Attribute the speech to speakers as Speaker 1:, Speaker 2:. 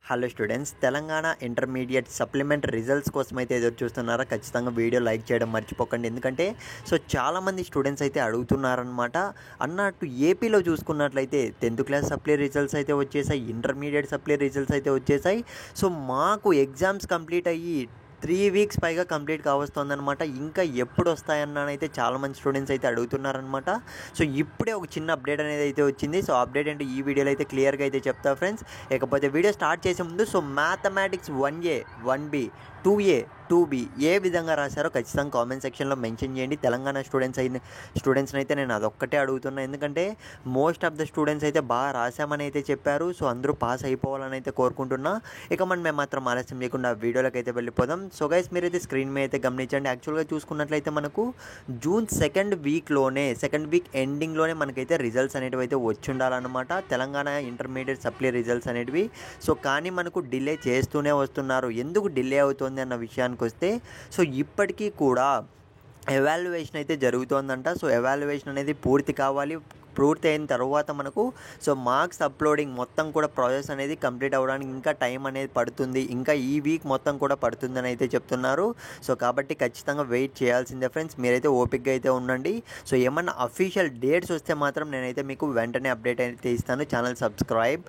Speaker 1: Hello students, Telangana intermediate supplement results కోసం అయితే ఎదురు చూస్తున్నారా? ఖచ్చితంగా వీడియో లైక్ చేయడం మర్చిపోకండి. ఎందుకంటే చాలామంది స్టూడెంట్స్ అయితే అడుగుతున్నారనమాట. అన్నట్టు ఏపీలో చూసుకున్నట్లయితే 10th క్లాస్ సప్లీ రిజల్ట్స్ అయితే వచ్చేసాయి, ఇంటర్మీడియట్ సప్లీ రిజల్ట్స్ అయితే వచ్చేసాయి. మాకు ఎగ్జామ్స్ కంప్లీట్ అయ్యి 3 వీక్స్ పైగా కంప్లీట్ కావస్తుందన్నమాట. ఇంకా ఎప్పుడు వస్తాయన్నానైతే చాలామంది స్టూడెంట్స్ అయితే అడుగుతున్నారనమాట. ఇప్పుడే ఒక చిన్న అప్డేట్ అనేది అయితే వచ్చింది. అప్డేట్ అంటే ఈ వీడియోలో అయితే క్లియర్గా అయితే చెప్తా ఫ్రెండ్స్. ఇకపోతే వీడియో స్టార్ట్ చేసే ముందు mathematics 1A 1B 2A 2B ఏ విధంగా రాశారో ఖచ్చితంగా కామెంట్ సెక్షన్లో మెన్షన్ చేయండి. తెలంగాణ స్టూడెంట్స్ని అయితే నేను అదొక్కటే అడుగుతున్నా. ఎందుకంటే మోస్ట్ ఆఫ్ ద స్టూడెంట్స్ అయితే బాగా రాశామని అయితే చెప్పారు. అందరూ పాస్ అయిపోవాలని అయితే కోరుకుంటున్నా. మేము మాత్రం ఆలస్యం చేయకుండా వీడియోలోకి అయితే వెళ్ళిపోదాం. గైస్, మీరైతే స్క్రీన్ మీద అయితే గమనించండి. యాక్చువల్గా చూసుకున్నట్లయితే మనకు జూన్ సెకండ్ వీక్ ఎండింగ్లోనే మనకైతే రిజల్ట్స్ అనేటివి అయితే వచ్చి ఉండాలన్నమాట, తెలంగాణ ఇంటర్మీడియట్ సప్లీ రిజల్ట్స్ అనేటివి. కానీ మనకు డిలే చేస్తూనే వస్తున్నారు. ఎందుకు డిలే అవుతుంది అన్న విషయానికి వస్తే ఇప్పటికీ కూడా ఎవాల్యుయేషన్ అయితే జరుగుతోందంట. ఎవాల్యుయేషన్ అనేది పూర్తి అయిన తర్వాత మనకు మార్క్స్ అప్లోడింగ్ మొత్తం కూడా ప్రాసెస్ అనేది కంప్లీట్ అవ్వడానికి ఇంకా టైం అనేది పడుతుంది. ఇంకా ఈ వీక్ మొత్తం కూడా పడుతుందని అయితే చెప్తున్నారు. కాబట్టి ఖచ్చితంగా వెయిట్ చేయాల్సిందే ఫ్రెండ్స్. మీరైతే ఓపిక్గా అయితే ఉండండి. ఏమన్నా అఫీషియల్ డేట్స్ వస్తే మాత్రం నేనైతే మీకు వెంటనే అప్డేట్ అయితే ఇస్తాను. Channel subscribe.